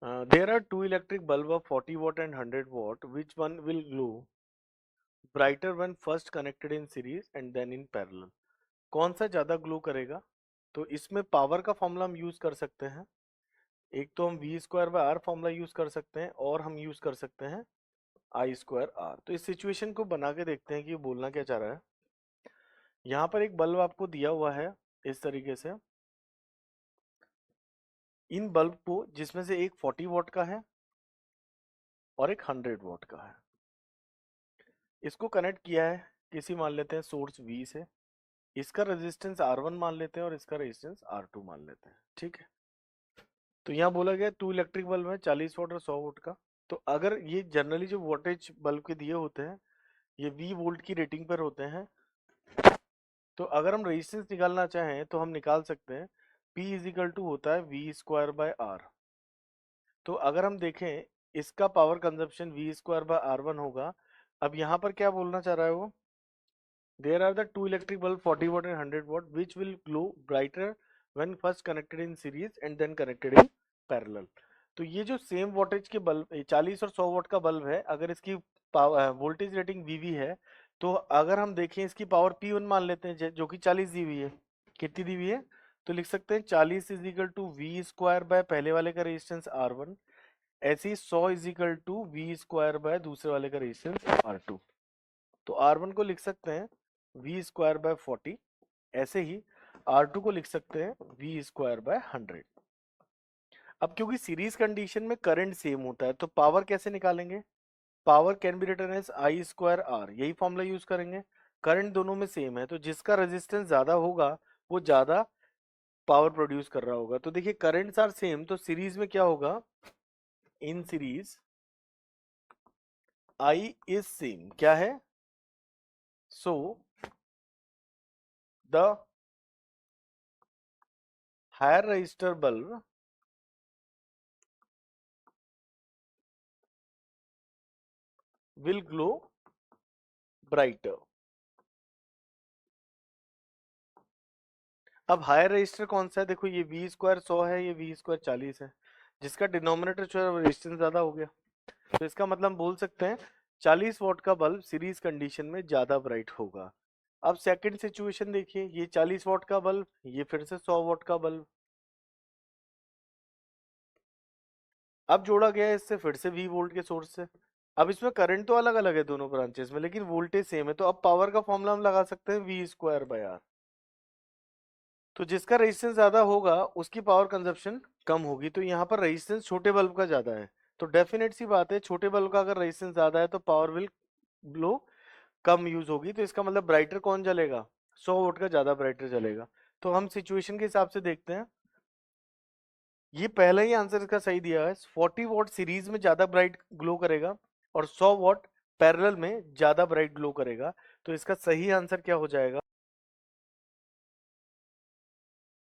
There are two electric bulb of 40 watt and 100 watt. Which one will glow brighter when first connected in series and then in parallel? कौन सा ज़्यादा glow करेगा? तो इसमें power का formula हम use कर सकते हैं। एक तो हम V square by R formula use कर सकते हैं और हम यूज़ कर सकते हैं आई स्क्वायर आर। तो इस सिचुएशन को बना के देखते हैं कि ये बोलना क्या चाह रहा है। यहाँ पर एक बल्ब आपको दिया हुआ है इस तरीके से। इन बल्ब को जिसमें से एक 40 वॉट का है और एक 100 वॉट का है, इसको कनेक्ट किया है किसी मान लेते हैं सोर्स V से। इसका रेजिस्टेंस R1 मान लेते हैं और इसका रेजिस्टेंस R2 मान लेते हैं। ठीक है, तो यहाँ बोला गया टू इलेक्ट्रिक बल्ब है 40 वोल्ट और 100 वोल्ट का। तो अगर ये जनरली जो वोल्टेज बल्ब के दिए होते हैं ये V वोल्ट की रेटिंग पर होते हैं, तो अगर हम रेजिस्टेंस निकालना चाहें तो हम निकाल सकते हैं। P इज इक्वल टू होता है V स्क्वायर बाय R। तो अगर हम देखें इसका power consumption V square by R1 होगा। अब यहाँ पर क्या बोलना चाह रहा है वो, There are the two electric bulb 40 watt and 100 watt which will glow brighter when first connected in series and then connected in parallel। तो ये जो सेम वोल्टेज के बल्ब 40 और 100 वोल्ट का बल्ब है, अगर इसकी वोल्टेज रेटिंग VV है, तो अगर हम देखें इसकी पावर P1 मान लेते हैं जो कि 40 दी हुई है। कितनी दी हुई है? तो लिख सकते हैं 40 is equal to V square by पहले वाले का रेजिस्टेंस R1, ऐसे ही 100 is equal to V square by दूसरे वाले का रेजिस्टेंस R2। तो R1 को लिख सकते हैं V स्क्वायर बाय 40, ऐसे ही R2 को लिख सकते हैं V स्क्वायर बाय 100। अब क्योंकि सीरीज कंडीशन में करंट सेम होता है तो पावर कैसे निकालेंगे? Power can be written as I square R, यही फॉर्मूला यूज करेंगे। करंट दोनों में सेम है तो जिसका रेजिस्टेंस ज्यादा होगा वो ज्यादा पावर प्रोड्यूस कर रहा होगा। तो देखिए करंट्स आर सेम, तो सीरीज में क्या होगा, in series I is same, क्या है? So the higher resistor bulb will glow brighter। अब हायर रजिस्टर कौन सा है? देखो ये V स्क्वायर 100 है, ये V स्क्वायर 40 है, जिसका डिनोमिनेटर जो है रेजिस्टेंस ज्यादा हो गया। तो इसका मतलब बोल सकते हैं 40 वॉट का बल्ब सीरीज कंडीशन में ज्यादा ब्राइट होगा। अब सेकंड सिचुएशन देखिए, ये 40 वॉट का बल्ब, ये फिर से 100 वॉट का बल्ब। अब जोड़ा गया है इससे फिर से V वोल्ट के सोर्स से। अब इसमें करंट तो अलग अलग है दोनों ब्रांचेस में, लेकिन वोल्टेज सेम है। तो अब पावर का फॉर्मूला हम लगा सकते हैं V स्क्वायर बाय आर। तो जिसका रेजिस्टेंस ज्यादा होगा उसकी पावर कंजप्शन कम होगी। तो यहाँ पर रेजिस्टेंस छोटे बल्ब का ज्यादा है, तो डेफिनेट सी बात है छोटे बल्ब का अगर रेजिस्टेंस ज्यादा है तो power will low come use होगी। तो इसका मतलब ब्राइटर कौन जलेगा? 100 वोल्ट का ज्यादा ब्राइटर जलेगा। तो हम सिचुएशन के हिसाब से देखते हैं, ये पहला ही आंसर इसका सही दिया है। 40 वॉट सीरीज में ज्यादा ब्राइट ग्लो करेगा और 100 वॉट पैरेलल में ज्यादा ब्राइट ग्लो करेगा। तो इसका सही आंसर क्या हो जाएगा?